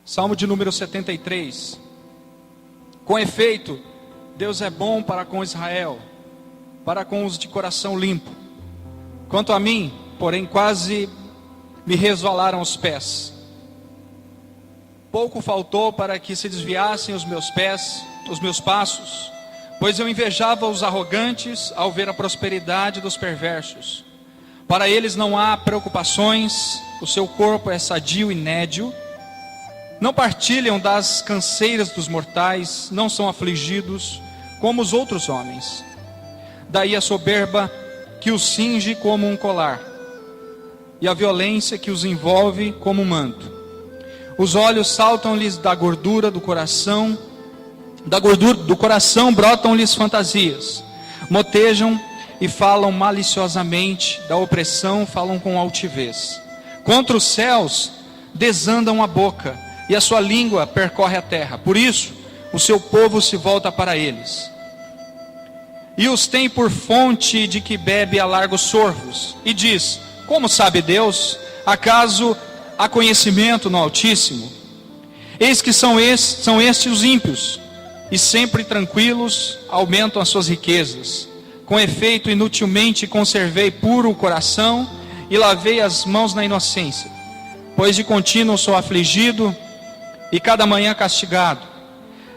Salmo de número 73. Com efeito, Deus é bom para com Israel, para com os de coração limpo. Quanto a mim, porém, quase me resvalaram os pés. Pouco faltou para que se desviassem os meus pés, os meus passos, pois eu invejava os arrogantes ao ver a prosperidade dos perversos. Para eles não há preocupações, o seu corpo é sadio e nédio. Não partilham das canseiras dos mortais, não são afligidos como os outros homens. Daí a soberba que os cinge como um colar, e a violência que os envolve como um manto. Os olhos saltam-lhes da gordura do coração brotam-lhes fantasias. Motejam e falam maliciosamente, da opressão falam com altivez. Contra os céus desandam a boca, e a sua língua percorre a terra. Por isso, o seu povo se volta para eles. E os tem por fonte de que bebe a largos sorvos. E diz: como sabe Deus? Acaso há conhecimento no Altíssimo? Eis que são estes os ímpios, e sempre tranquilos aumentam as suas riquezas. Com efeito, inutilmente conservei puro o coração, e lavei as mãos na inocência. Pois de contínuo sou afligido, e cada manhã castigado.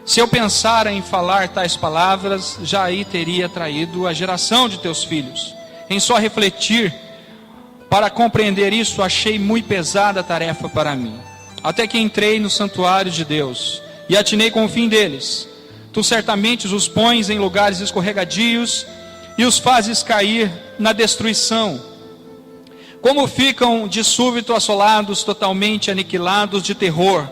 Se eu pensar em falar tais palavras, já aí teria traído a geração de teus filhos. Em só refletir, para compreender isso, achei muito pesada a tarefa para mim. Até que entrei no santuário de Deus, e atinei com o fim deles. Tu certamente os pões em lugares escorregadios, e os fazes cair na destruição. Como ficam de súbito assolados, totalmente aniquilados de terror.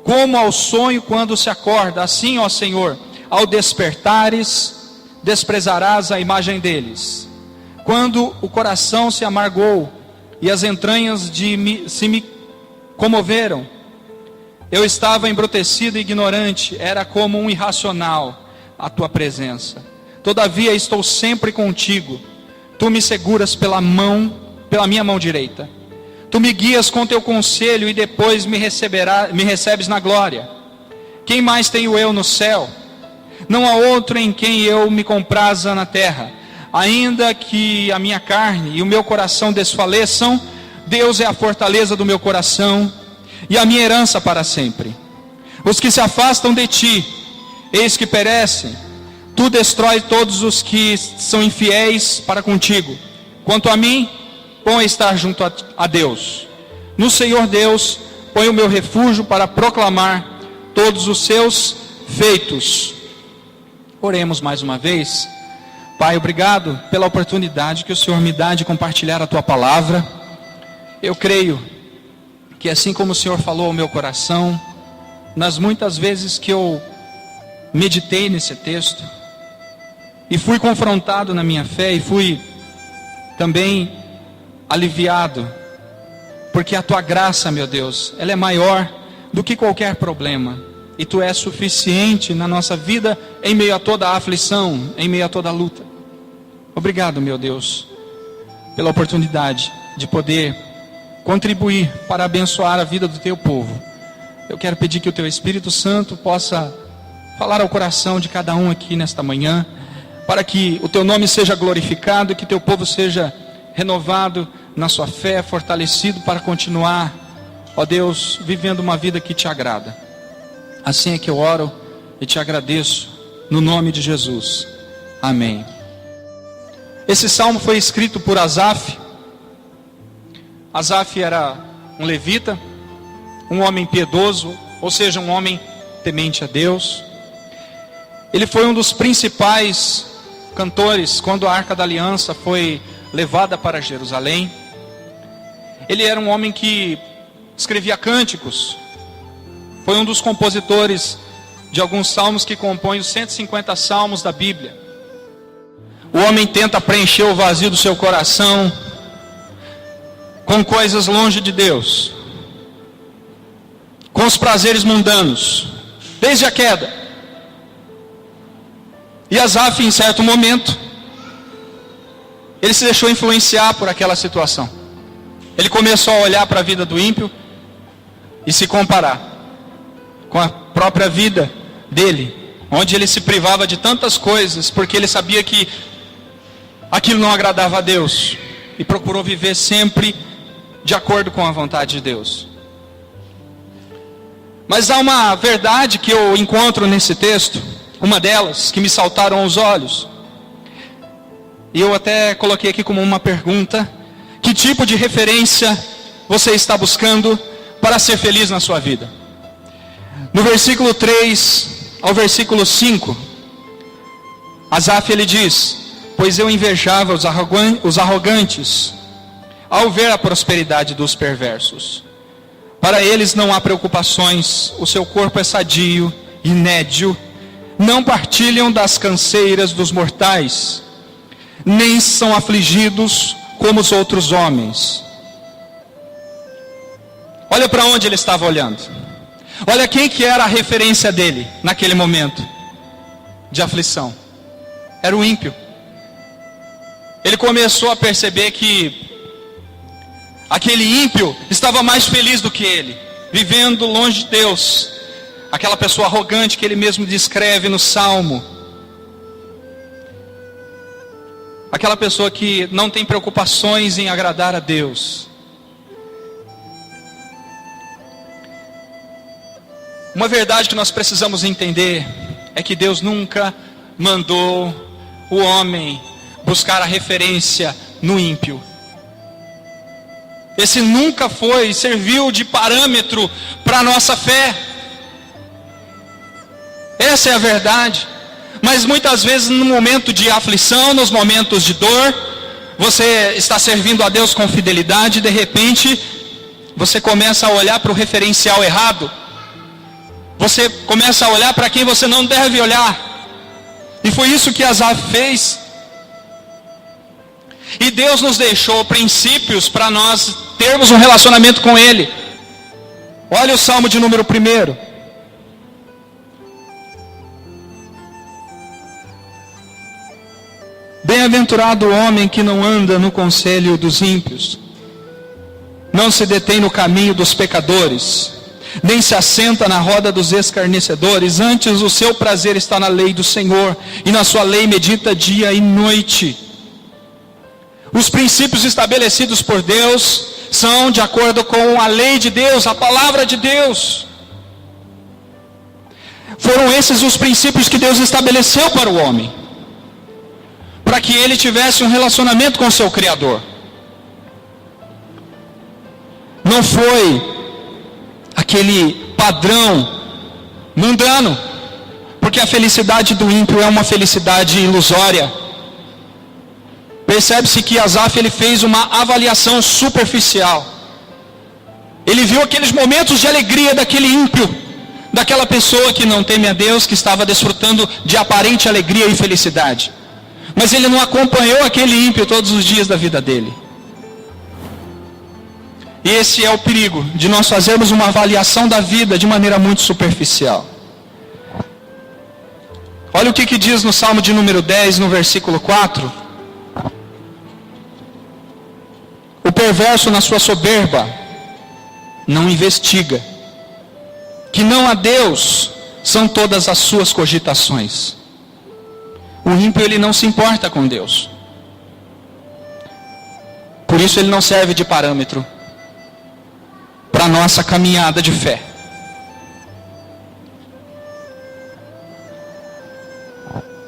Como ao sonho quando se acorda, assim, ó Senhor, ao despertares, desprezarás a imagem deles. Quando o coração se amargou e as entranhas se me comoveram, eu estava embrutecido e ignorante, era como um irracional a tua presença. Todavia estou sempre contigo, tu me seguras pela minha mão direita. Tu me guias com teu conselho e depois me recebes na glória. Quem mais tenho eu no céu? Não há outro em quem eu me compraza na terra. Ainda que a minha carne e o meu coração desfaleçam, Deus é a fortaleza do meu coração e a minha herança para sempre. Os que se afastam de ti, eis que perecem. Tu destrói todos os que são infiéis para contigo. Quanto a mim, bom é estar junto a Deus. No Senhor Deus, põe o meu refúgio para proclamar todos os seus feitos. Oremos mais uma vez. Pai, obrigado pela oportunidade que o Senhor me dá de compartilhar a tua palavra. Eu creio que assim como o Senhor falou ao meu coração, nas muitas vezes que eu meditei nesse texto, e fui confrontado na minha fé, e fui também aliviado, porque a tua graça, meu Deus, ela é maior do que qualquer problema, e tu és suficiente na nossa vida, em meio a toda a aflição, em meio a toda a luta. Obrigado, meu Deus, pela oportunidade de poder contribuir para abençoar a vida do teu povo. Eu quero pedir que o teu Espírito Santo possa falar ao coração de cada um aqui nesta manhã, para que o teu nome seja glorificado e que teu povo seja renovado na sua fé, fortalecido para continuar, ó Deus, vivendo uma vida que te agrada. Assim é que eu oro e te agradeço, no nome de Jesus. Amém. Esse salmo foi escrito por Asaf. Asaf era um levita, um homem piedoso, ou seja, um homem temente a Deus. Ele foi um dos principais cantores quando a Arca da Aliança foi levada para Jerusalém. Ele era um homem que escrevia cânticos. Foi um dos compositores de alguns salmos que compõem os 150 salmos da Bíblia. O homem tenta preencher o vazio do seu coração com coisas longe de Deus, com os prazeres mundanos, desde a queda. E Asaf, em certo momento, ele se deixou influenciar por aquela situação. Ele começou a olhar para a vida do ímpio e se comparar com a própria vida dele, onde ele se privava de tantas coisas, porque ele sabia que aquilo não agradava a Deus, e procurou viver sempre de acordo com a vontade de Deus. Mas há uma verdade que eu encontro nesse texto, uma delas que me saltaram aos olhos, e eu até coloquei aqui como uma pergunta: que tipo de referência você está buscando para ser feliz na sua vida? No versículo 3 ao versículo 5, Asaf ele diz: pois eu invejava os arrogantes ao ver a prosperidade dos perversos. Para eles não há preocupações, o seu corpo é sadio e nédio, não partilham das canseiras dos mortais, nem são afligidos como os outros homens. Olha para onde ele estava olhando. Olha quem que era a referência dele naquele momento de aflição. Era o ímpio. Ele começou a perceber que aquele ímpio estava mais feliz do que ele, vivendo longe de Deus. Aquela pessoa arrogante que ele mesmo descreve no Salmo. Aquela pessoa que não tem preocupações em agradar a Deus. Uma verdade que nós precisamos entender é que Deus nunca mandou o homem buscar a referência no ímpio. Esse nunca serviu de parâmetro para a nossa fé. Essa é a verdade. Mas muitas vezes no momento de aflição, nos momentos de dor, você está servindo a Deus com fidelidade, e de repente você começa a olhar para o referencial errado. Você começa a olhar para quem você não deve olhar. E foi isso que Asaf fez. E Deus nos deixou princípios para nós termos um relacionamento com Ele. Olha o Salmo de número 1. Bem-aventurado o homem que não anda no conselho dos ímpios, não se detém no caminho dos pecadores, nem se assenta na roda dos escarnecedores. Antes o seu prazer está na lei do Senhor, e na sua lei medita dia e noite. Os princípios estabelecidos por Deus são de acordo com a lei de Deus, a palavra de Deus. Foram esses os princípios que Deus estabeleceu para o homem, para que ele tivesse um relacionamento com o seu Criador. Não foi aquele padrão mundano, porque a felicidade do ímpio é uma felicidade ilusória. Percebe-se que Asaf ele fez uma avaliação superficial. Ele viu aqueles momentos de alegria daquele ímpio, daquela pessoa que não teme a Deus, que estava desfrutando de aparente alegria e felicidade. Mas ele não acompanhou aquele ímpio todos os dias da vida dele. E esse é o perigo de nós fazermos uma avaliação da vida de maneira muito superficial. Olha o que diz no Salmo de número 10, no versículo 4. O perverso na sua soberba não investiga, que não há Deus são todas as suas cogitações. O ímpio ele não se importa com Deus. Por isso ele não serve de parâmetro para a nossa caminhada de fé.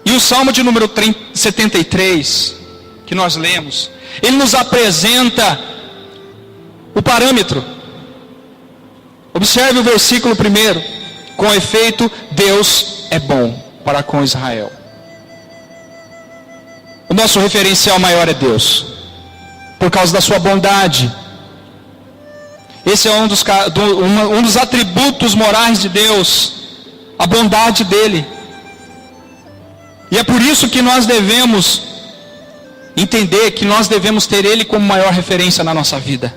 E o Salmo de número 73, que nós lemos, ele nos apresenta o parâmetro. Observe o versículo 1. Com efeito, Deus é bom para com Israel. O nosso referencial maior é Deus, por causa da sua bondade. Esse é um dos atributos morais de Deus, a bondade dele. E é por isso que nós devemos entender que nós devemos ter Ele como maior referência na nossa vida.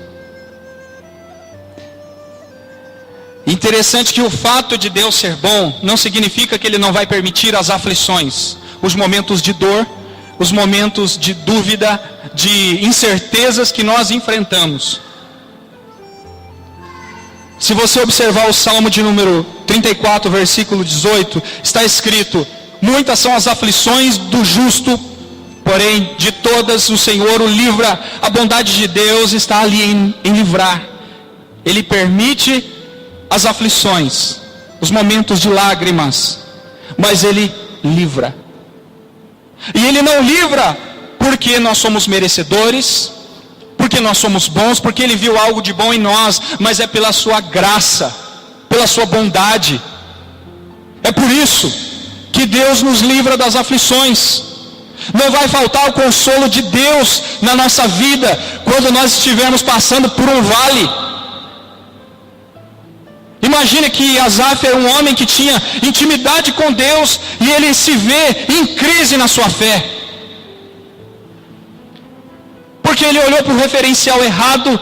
Interessante que o fato de Deus ser bom não significa que Ele não vai permitir as aflições, os momentos de dor, os momentos de dúvida, de incertezas que nós enfrentamos. Se você observar o Salmo de número 34, versículo 18, está escrito: muitas são as aflições do justo, porém de todas o Senhor o livra. A bondade de Deus está ali em livrar. Ele permite as aflições, os momentos de lágrimas, mas Ele livra. E Ele não livra porque nós somos merecedores, porque nós somos bons, porque Ele viu algo de bom em nós, mas é pela sua graça, pela sua bondade. É por isso que Deus nos livra das aflições. Não vai faltar o consolo de Deus na nossa vida quando nós estivermos passando por um vale. Imagine que Asaf era um homem que tinha intimidade com Deus e ele se vê em crise na sua fé, porque ele olhou para o referencial errado.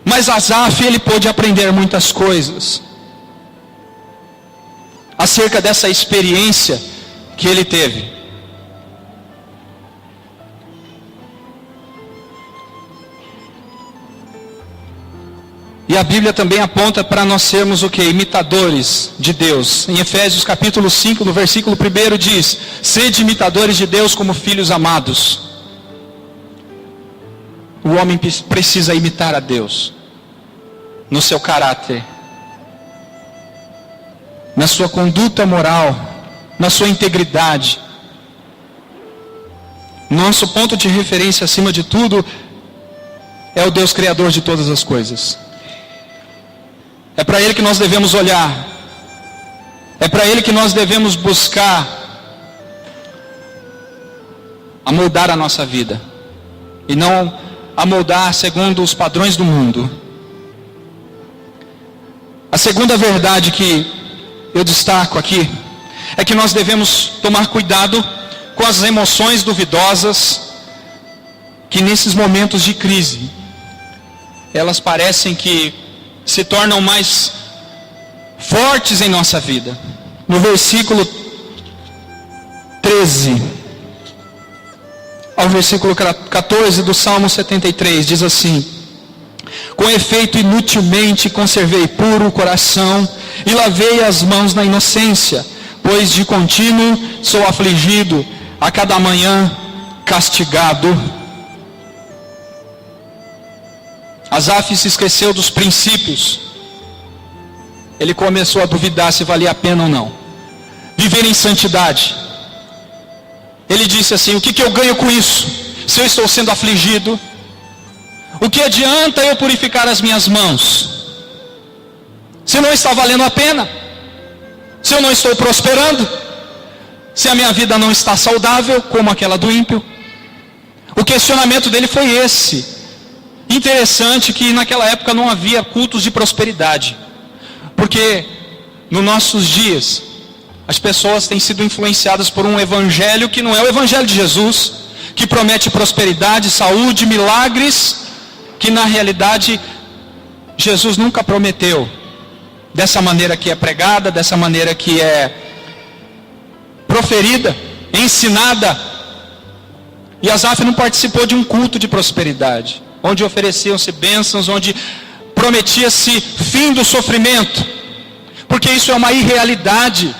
Mas Asaf, ele pôde aprender muitas coisas acerca dessa experiência que ele teve. E a Bíblia também aponta para nós sermos o que? Imitadores de Deus. Em Efésios capítulo 5, no versículo 1 diz: sede imitadores de Deus como filhos amados. O homem precisa imitar a Deus no seu caráter, na sua conduta moral, na sua integridade. Nosso ponto de referência acima de tudo é o Deus Criador de todas as coisas. É para Ele que nós devemos olhar. É para Ele que nós devemos buscar amoldar a nossa vida. E não amoldar segundo os padrões do mundo. A segunda verdade que eu destaco aqui é que nós devemos tomar cuidado com as emoções duvidosas que nesses momentos de crise, elas parecem que se tornam mais fortes em nossa vida. No versículo 13 ao versículo 14 do Salmo 73, diz assim: com efeito inutilmente conservei puro o coração e lavei as mãos na inocência, pois de contínuo sou afligido, a cada manhã castigado. Asaf se esqueceu dos princípios. Ele começou a duvidar se valia a pena ou não viver em santidade. Ele disse assim: o que eu ganho com isso? Se eu estou sendo afligido, o que adianta eu purificar as minhas mãos? Se não está valendo a pena, se eu não estou prosperando, se a minha vida não está saudável como aquela do ímpio. O questionamento dele foi esse. Interessante que naquela época não havia cultos de prosperidade, porque nos nossos dias as pessoas têm sido influenciadas por um evangelho que não é o evangelho de Jesus, que promete prosperidade, saúde, milagres, que na realidade Jesus nunca prometeu dessa maneira que é pregada, dessa maneira que é proferida, ensinada. E Asaf não participou de um culto de prosperidade, onde ofereciam-se bênçãos, onde prometia-se fim do sofrimento, porque isso é uma irrealidade.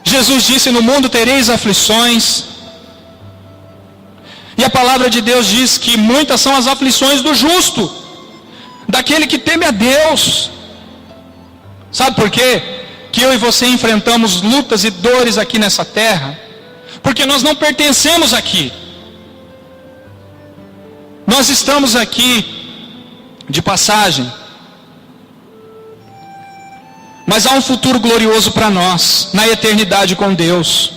Jesus disse: no mundo tereis aflições, e a palavra de Deus diz que muitas são as aflições do justo, daquele que teme a Deus. Sabe por quê? Que eu e você enfrentamos lutas e dores aqui nessa terra, porque nós não pertencemos aqui. Nós estamos aqui de passagem, mas há um futuro glorioso para nós, na eternidade com Deus.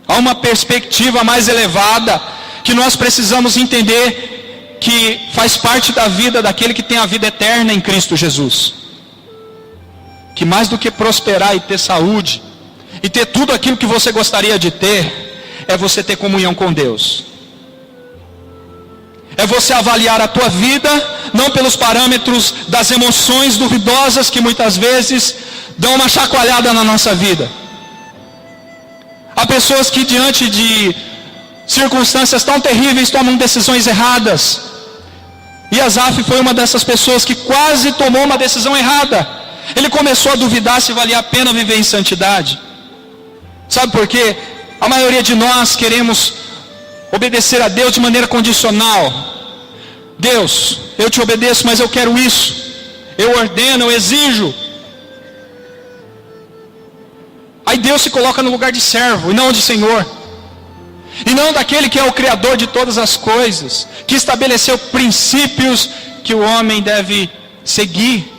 Há uma perspectiva mais elevada, que nós precisamos entender, que faz parte da vida daquele que tem a vida eterna em Cristo Jesus. Que mais do que prosperar e ter saúde, e ter tudo aquilo que você gostaria de ter, é você ter comunhão com Deus. É você avaliar a tua vida, não pelos parâmetros das emoções duvidosas que muitas vezes dão uma chacoalhada na nossa vida. Há pessoas que diante de circunstâncias tão terríveis tomam decisões erradas. E Asaf foi uma dessas pessoas que quase tomou uma decisão errada. Ele começou a duvidar se valia a pena viver em santidade. Sabe por quê? A maioria de nós queremos obedecer a Deus de maneira condicional. Deus, eu te obedeço, mas eu quero isso. Eu ordeno, eu exijo. Aí Deus se coloca no lugar de servo e não de Senhor. E não daquele que é o Criador de todas as coisas, que estabeleceu princípios que o homem deve seguir,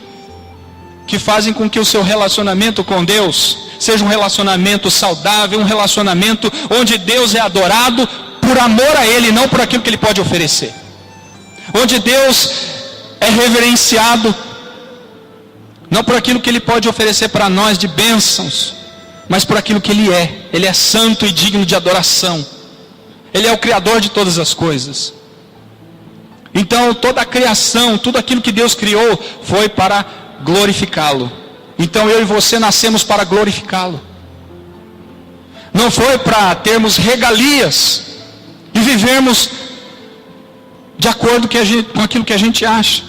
que fazem com que o seu relacionamento com Deus seja um relacionamento saudável, um relacionamento onde Deus é adorado por amor a Ele, não por aquilo que Ele pode oferecer. Onde Deus é reverenciado, não por aquilo que Ele pode oferecer para nós de bênçãos, mas por aquilo que Ele é. Ele é santo e digno de adoração. Ele é o Criador de todas as coisas. Então toda a criação, tudo aquilo que Deus criou, foi para glorificá-lo. Então eu e você nascemos para glorificá-lo. Não foi para termos regalias e vivermos de acordo com aquilo que a gente acha.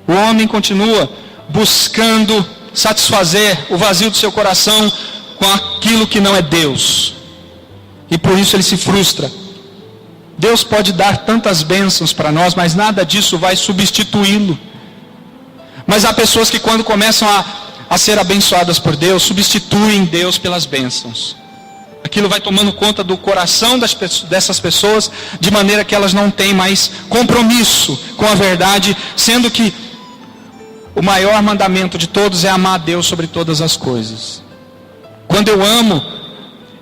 O homem continua buscando satisfazer o vazio do seu coração com aquilo que não é Deus. E por isso ele se frustra. Deus pode dar tantas bênçãos para nós, mas nada disso vai substituí-lo. Mas há pessoas que quando começam a ser abençoadas por Deus, substituem Deus pelas bênçãos. Aquilo vai tomando conta do coração dessas pessoas, de maneira que elas não têm mais compromisso com a verdade, sendo que o maior mandamento de todos é amar a Deus sobre todas as coisas. Quando eu amo,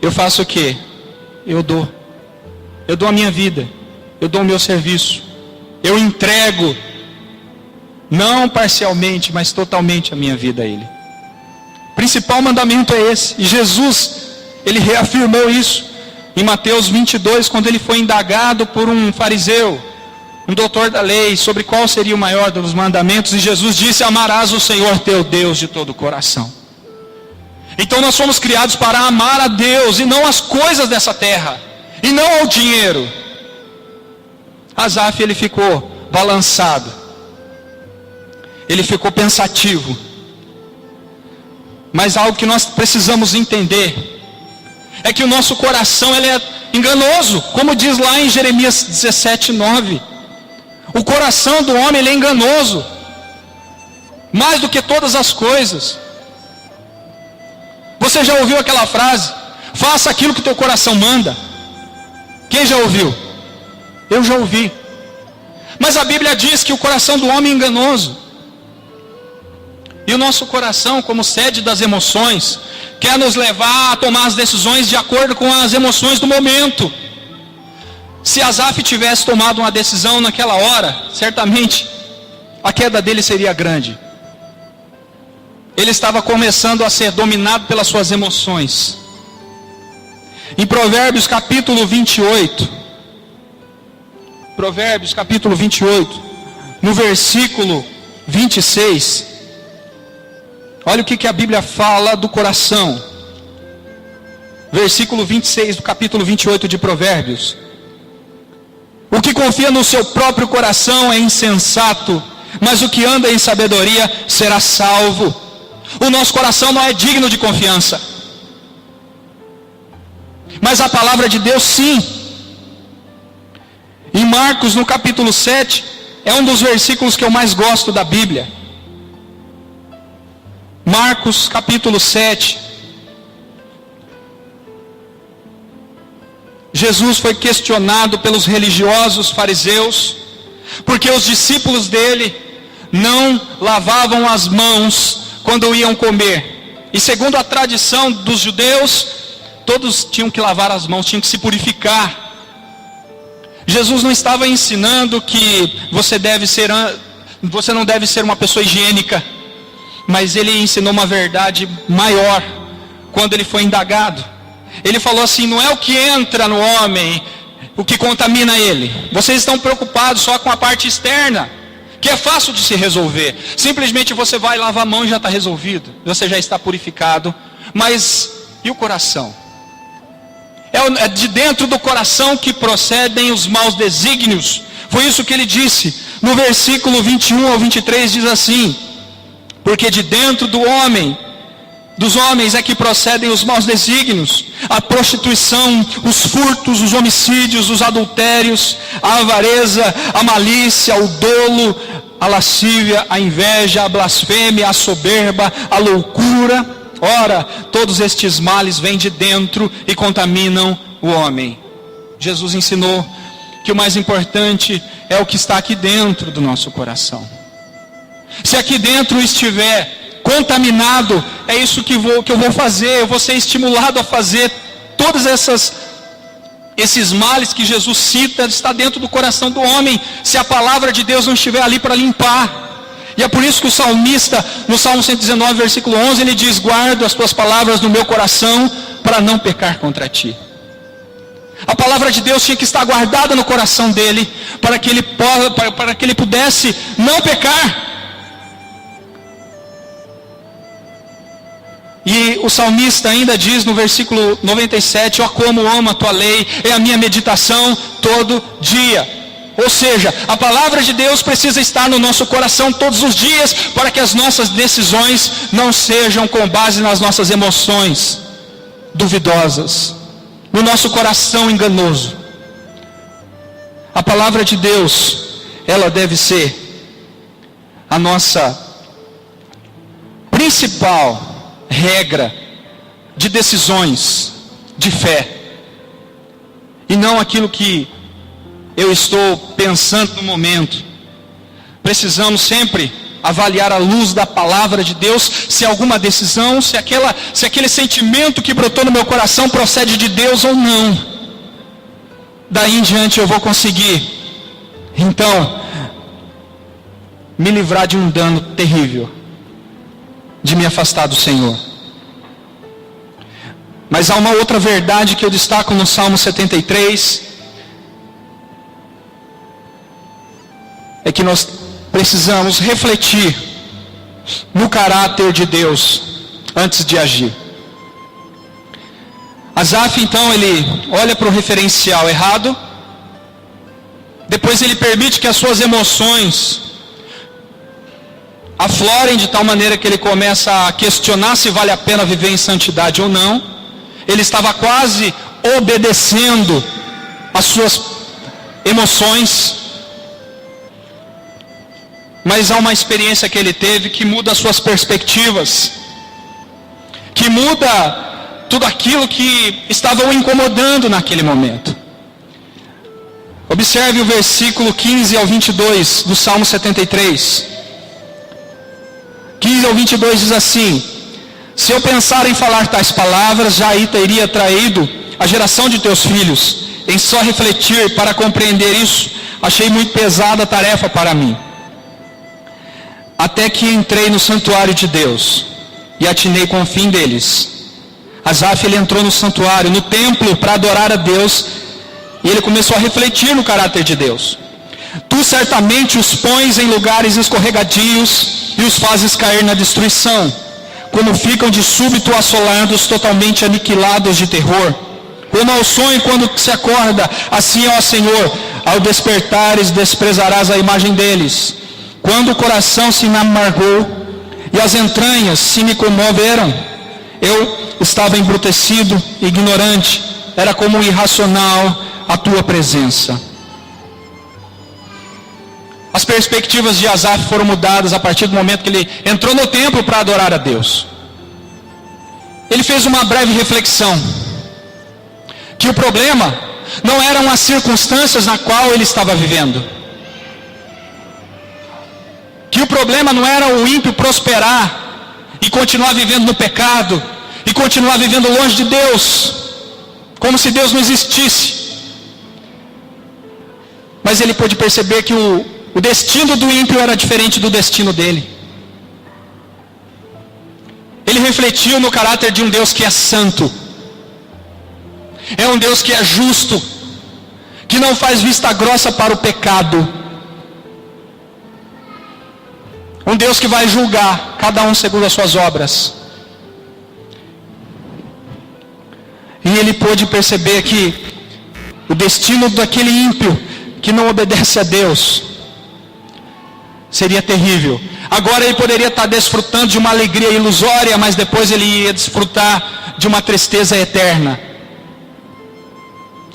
eu faço o quê? Eu dou a minha vida, eu dou o meu serviço, eu entrego, não parcialmente, mas totalmente a minha vida a Ele. O principal mandamento é esse, e Jesus, Ele reafirmou isso em Mateus 22, quando Ele foi indagado por um fariseu, um doutor da lei, sobre qual seria o maior dos mandamentos, e Jesus disse: amarás o Senhor teu Deus de todo o coração. Então nós fomos criados para amar a Deus e não as coisas dessa terra, e não ao dinheiro. Asaf, ele ficou balançado, ele ficou pensativo. Mas algo que nós precisamos entender é que o nosso coração ele é enganoso, como diz lá em Jeremias 17:9. O coração do homem ele é enganoso, mais do que todas as coisas. Você já ouviu aquela frase: faça aquilo que teu coração manda? Quem já ouviu? Eu já ouvi. Mas a Bíblia diz que o coração do homem é enganoso. E o nosso coração, como sede das emoções, quer nos levar a tomar as decisões de acordo com as emoções do momento. Se Asaf tivesse tomado uma decisão naquela hora, certamente a queda dele seria grande. Ele estava começando a ser dominado pelas suas emoções. Em Provérbios capítulo 28, no versículo 26, olha o que a Bíblia fala do coração. Versículo 26 do capítulo 28 de Provérbios: o que confia no seu próprio coração é insensato, mas o que anda em sabedoria será salvo. O nosso coração não é digno de confiança, mas a palavra de Deus sim. Em Marcos, no capítulo 7, é um dos versículos que eu mais gosto da Bíblia. Marcos capítulo 7. Jesus foi questionado pelos religiosos fariseus, porque os discípulos dele não lavavam as mãos quando iam comer. E segundo a tradição dos judeus, todos tinham que lavar as mãos, tinham que se purificar. Jesus não estava ensinando que você não deve ser uma pessoa higiênica, mas ele ensinou uma verdade maior quando ele foi indagado. Ele falou assim: não é o que entra no homem, o que contamina ele. Vocês estão preocupados só com a parte externa, que é fácil de se resolver. Simplesmente você vai lavar a mão e já está resolvido. Você já está purificado. Mas e o coração? É de dentro do coração que procedem os maus desígnios. Foi isso que ele disse. No versículo 21 ao 23 diz assim: porque de dentro dos homens é que procedem os maus desígnios, a prostituição, os furtos, os homicídios, os adultérios, a avareza, a malícia, o dolo, a lascívia, a inveja, a blasfêmia, a soberba, a loucura. Ora, todos estes males vêm de dentro e contaminam o homem. Jesus ensinou que o mais importante é o que está aqui dentro do nosso coração. Se aqui dentro estiver contaminado, é isso que eu vou fazer. Eu vou ser estimulado a fazer todos esses males que Jesus cita. Está dentro do coração do homem, se a palavra de Deus não estiver ali para limpar. E é por isso que o salmista, no Salmo 119, versículo 11, ele diz: guardo as tuas palavras no meu coração, para não pecar contra ti. A palavra de Deus tinha que estar guardada no coração dele, para que ele pudesse não pecar. E o salmista ainda diz no versículo 97, ó como amo a tua lei, é a minha meditação todo dia. Ou seja, a palavra de Deus precisa estar no nosso coração todos os dias, para que as nossas decisões não sejam com base nas nossas emoções duvidosas, no nosso coração enganoso. A palavra de Deus, ela deve ser a nossa principal regra de decisões de fé, e não aquilo que eu estou pensando no momento. Precisamos sempre avaliar à luz da palavra de Deus, se alguma decisão, se aquele sentimento que brotou no meu coração procede de Deus ou não. Daí em diante eu vou conseguir, então, me livrar de um dano terrível, de me afastar do Senhor. Mas há uma outra verdade que eu destaco no Salmo 73, é que nós precisamos refletir no caráter de Deus antes de agir. Asaf, então, ele olha para o referencial errado, depois ele permite que as suas emoções aflorem de tal maneira que ele começa a questionar se vale a pena viver em santidade ou não. Ele estava quase obedecendo às suas emoções, mas há uma experiência que ele teve que muda as suas perspectivas, que muda tudo aquilo que estava o incomodando naquele momento. Observe o versículo 15 ao 22 do Salmo 73. 15 ao 22 diz assim: se eu pensar em falar tais palavras, já aí teria traído a geração de teus filhos. Em só refletir para compreender isso, achei muito pesada a tarefa para mim. Até que entrei no santuário de Deus e atinei com o fim deles. Asaf, ele entrou no santuário, no templo, para adorar a Deus, e ele começou a refletir no caráter de Deus. Tu certamente os pões em lugares escorregadios e os fazes cair na destruição, como ficam de súbito assolados, totalmente aniquilados de terror. Como ao sonho quando se acorda, assim, ó Senhor, ao despertares desprezarás a imagem deles. Quando o coração se me amargou e as entranhas se me comoveram, eu estava embrutecido, ignorante, era como irracional a tua presença. As perspectivas de Asaf foram mudadas a partir do momento que ele entrou no templo para adorar a Deus. Ele fez uma breve reflexão, que o problema não eram as circunstâncias na qual ele estava vivendo, que o problema não era o ímpio prosperar e continuar vivendo no pecado, e continuar vivendo longe de Deus, como se Deus não existisse. Mas ele pôde perceber que o destino do ímpio era diferente do destino dele. Ele refletiu no caráter de um Deus que é santo, é um Deus que é justo, que não faz vista grossa para o pecado. Um Deus que vai julgar cada um segundo as suas obras. E ele pôde perceber que o destino daquele ímpio que não obedece a Deus seria terrível. Agora ele poderia estar desfrutando de uma alegria ilusória, mas depois ele ia desfrutar de uma tristeza eterna,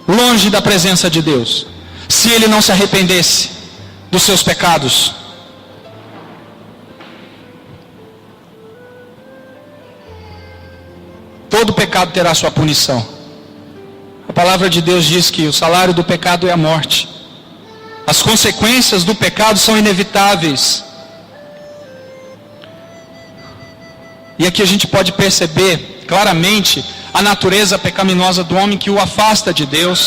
longe da presença de Deus, se ele não se arrependesse dos seus pecados. Todo pecado terá sua punição. A palavra de Deus diz que o salário do pecado é a morte. As consequências do pecado são inevitáveis. E aqui a gente pode perceber claramente a natureza pecaminosa do homem que o afasta de Deus.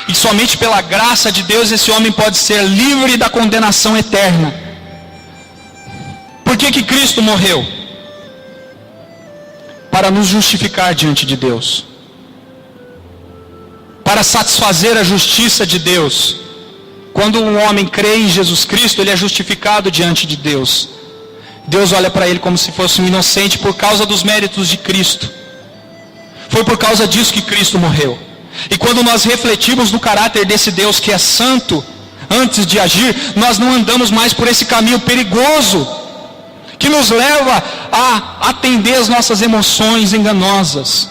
E somente pela graça de Deus esse homem pode ser livre da condenação eterna. Por que que Cristo morreu? Para nos justificar diante de Deus. Para satisfazer a justiça de Deus. Quando um homem crê em Jesus Cristo, ele é justificado diante de Deus. Deus olha para ele como se fosse um inocente por causa dos méritos de Cristo. Foi por causa disso que Cristo morreu. E quando nós refletimos no caráter desse Deus que é santo, antes de agir, nós não andamos mais por esse caminho perigoso, que nos leva a atender as nossas emoções enganosas.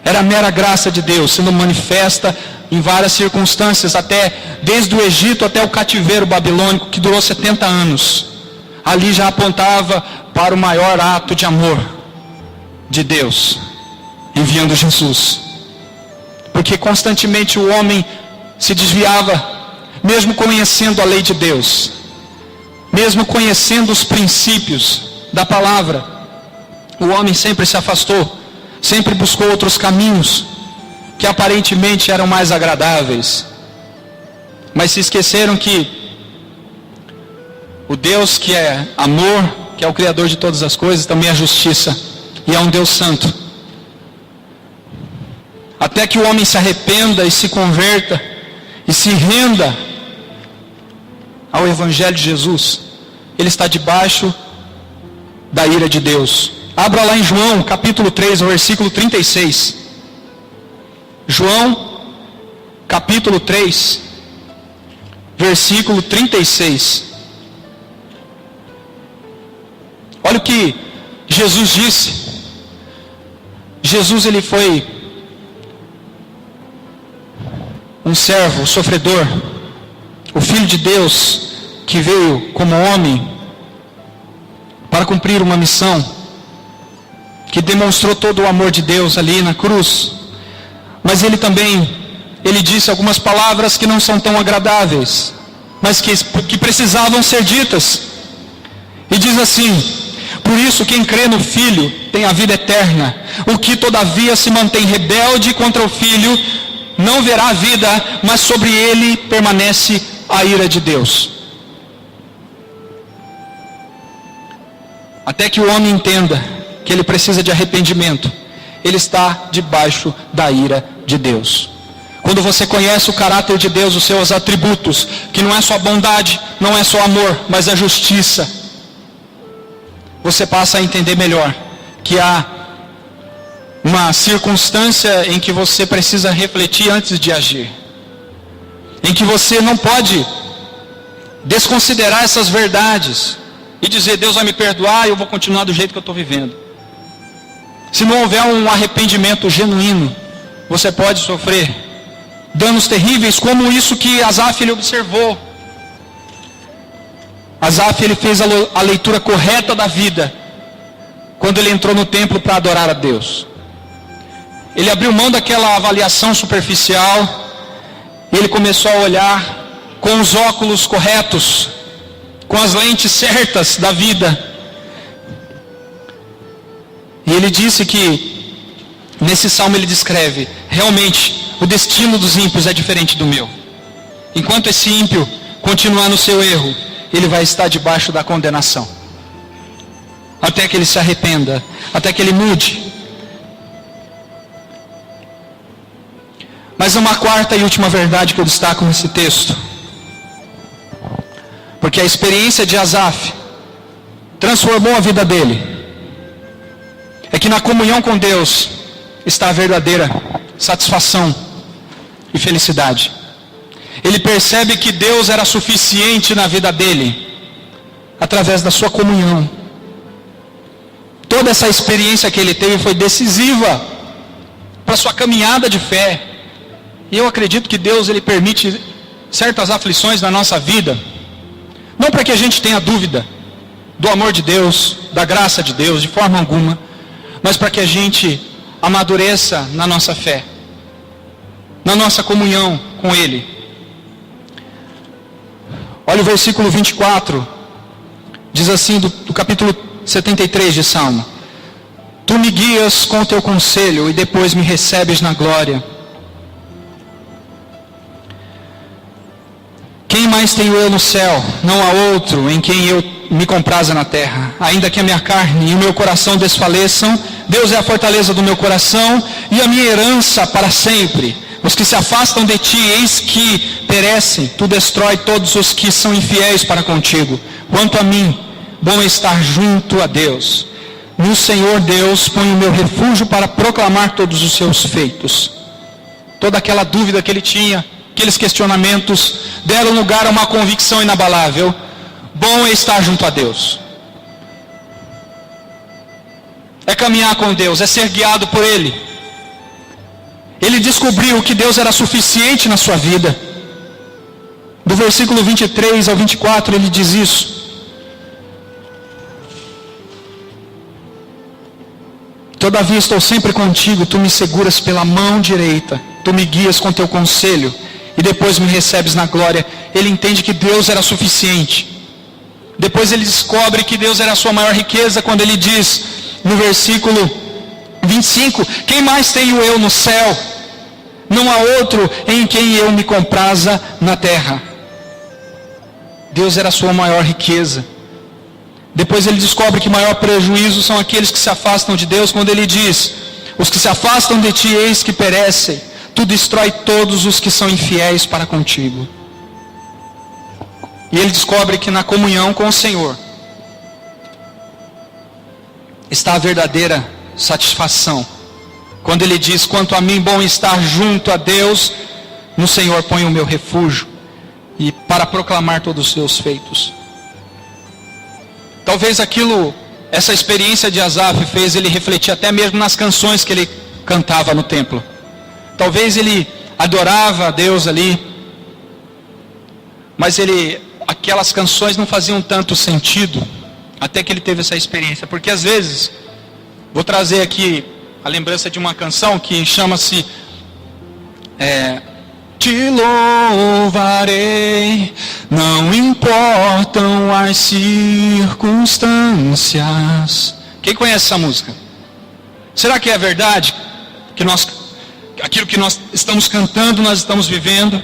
Era a mera graça de Deus, sendo manifesta em várias circunstâncias, até desde o Egito até o cativeiro babilônico, que durou 70 anos. Ali já apontava para o maior ato de amor de Deus, enviando Jesus. Porque constantemente o homem se desviava, mesmo conhecendo a lei de Deus, mesmo conhecendo os princípios da palavra, o homem sempre se afastou, sempre buscou outros caminhos, que aparentemente eram mais agradáveis, mas se esqueceram que o Deus que é amor, que é o Criador de todas as coisas, também é justiça, e é um Deus santo. Até que o homem se arrependa e se converta, e se renda ao Evangelho de Jesus, ele está debaixo da ira de Deus. Abra lá em João, capítulo 3, versículo 36. João, capítulo 3, versículo 36. Olha o que Jesus disse. Jesus, ele foi um servo, sofredor, o Filho de Deus, que veio como homem para cumprir uma missão, que demonstrou todo o amor de Deus ali na cruz. Mas ele também, ele disse algumas palavras que não são tão agradáveis, mas que precisavam ser ditas. E diz assim: por isso quem crê no Filho tem a vida eterna. O que todavia se mantém rebelde contra o Filho não verá a vida, mas sobre ele permanece a ira de Deus. Até que o homem entenda que ele precisa de arrependimento, ele está debaixo da ira de Deus. Quando você conhece o caráter de Deus, os seus atributos, que não é só bondade, não é só amor, mas a justiça, você passa a entender melhor que há uma circunstância em que você precisa refletir antes de agir, em que você não pode desconsiderar essas verdades e dizer: Deus vai me perdoar e eu vou continuar do jeito que eu estou vivendo. Se não houver um arrependimento genuíno, você pode sofrer danos terríveis, como isso que Asaf ele observou. Asaf ele fez a leitura correta da vida quando ele entrou no templo para adorar a Deus. Ele abriu mão daquela avaliação superficial e ele começou a olhar com os óculos corretos, com as lentes certas da vida. E ele disse que nesse salmo ele descreve: realmente o destino dos ímpios é diferente do meu. Enquanto esse ímpio continuar no seu erro, ele vai estar debaixo da condenação, até que ele se arrependa, até que ele mude. Mas uma quarta e última verdade que eu destaco nesse texto, porque a experiência de Asaf transformou a vida dele, é que na comunhão com Deus está a verdadeira satisfação e felicidade. Ele percebe que Deus era suficiente na vida dele, através da sua comunhão. Toda essa experiência que ele teve foi decisiva para a sua caminhada de fé. E eu acredito que Deus, ele permite certas aflições na nossa vida, não para que a gente tenha dúvida do amor de Deus, da graça de Deus, de forma alguma, mas para que a gente amadureça na nossa fé, na nossa comunhão com Ele. Olha o versículo 24, diz assim, do capítulo 73 de Salmo: Tu me guias com o teu conselho e depois me recebes na glória. Quem mais tenho eu no céu? Não há outro em quem eu me compraza na terra. Ainda que a minha carne e o meu coração desfaleçam, Deus é a fortaleza do meu coração e a minha herança para sempre. Os que se afastam de ti, eis que perecem. Tu destrói todos os que são infiéis para contigo. Quanto a mim, bom é estar junto a Deus. No Senhor Deus ponho o meu refúgio para proclamar todos os seus feitos. Toda aquela dúvida que ele tinha, aqueles questionamentos, deram lugar a uma convicção inabalável: bom é estar junto a Deus. É caminhar com Deus, é ser guiado por Ele. Ele descobriu que Deus era suficiente na sua vida. Do versículo 23 ao 24 ele diz isso: Todavia estou sempre contigo, tu me seguras pela mão direita, tu me guias com teu conselho e depois me recebes na glória. Ele entende que Deus era suficiente. Depois ele descobre que Deus era a sua maior riqueza, quando ele diz no versículo 25: Quem mais tenho eu no céu? Não há outro em quem eu me compraza na terra. Deus era a sua maior riqueza. Depois ele descobre que maior prejuízo são aqueles que se afastam de Deus, quando ele diz: Os que se afastam de ti, eis que perecem. Tu destrói todos os que são infiéis para contigo. E ele descobre que na comunhão com o Senhor está a verdadeira satisfação. Quando ele diz: Quanto a mim, bom estar junto a Deus, no Senhor ponho o meu refúgio e para proclamar todos os seus feitos. Talvez essa experiência de Asaf fez ele refletir até mesmo nas canções que ele cantava no templo. Talvez ele adorava a Deus ali, mas aquelas canções não faziam tanto sentido, até que ele teve essa experiência. Porque às vezes, vou trazer aqui a lembrança de uma canção que chama-se Te louvarei, não importam as circunstâncias. Quem conhece essa música? Será que é verdade que aquilo que nós estamos cantando, nós estamos vivendo?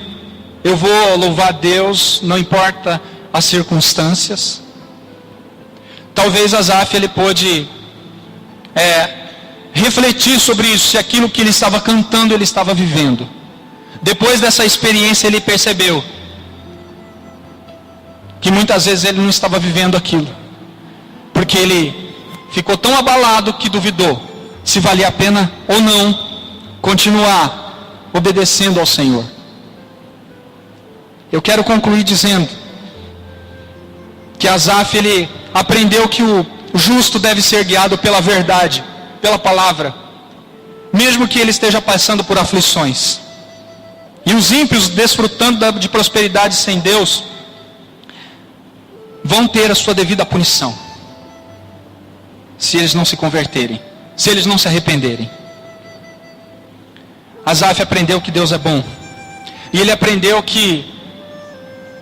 Eu vou louvar a Deus, não importa as circunstâncias. Talvez Asaf ele pôde refletir sobre isso, se aquilo que ele estava cantando ele estava vivendo. Depois dessa experiência ele percebeu que muitas vezes ele não estava vivendo aquilo, porque ele ficou tão abalado que duvidou se valia a pena ou não continuar obedecendo ao Senhor. Eu quero concluir dizendo que Asaf ele aprendeu que o justo deve ser guiado pela verdade, pela palavra, mesmo que ele esteja passando por aflições. E os ímpios, desfrutando de prosperidade sem Deus, vão ter a sua devida punição, se eles não se converterem, se eles não se arrependerem. Asaf aprendeu que Deus é bom, e ele aprendeu que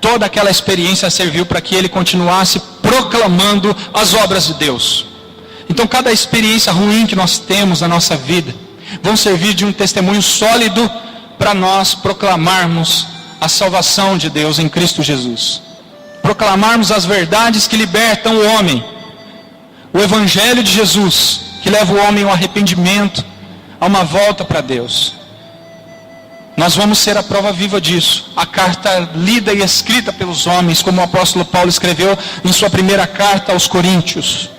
toda aquela experiência serviu para que ele continuasse proclamando as obras de Deus. Então cada experiência ruim que nós temos na nossa vida vão servir de um testemunho sólido para nós proclamarmos a salvação de Deus em Cristo Jesus. Proclamarmos as verdades que libertam o homem. O Evangelho de Jesus, que leva o homem ao arrependimento, a uma volta para Deus. Nós vamos ser a prova viva disso. A carta lida e escrita pelos homens, como o apóstolo Paulo escreveu em sua primeira carta aos Coríntios.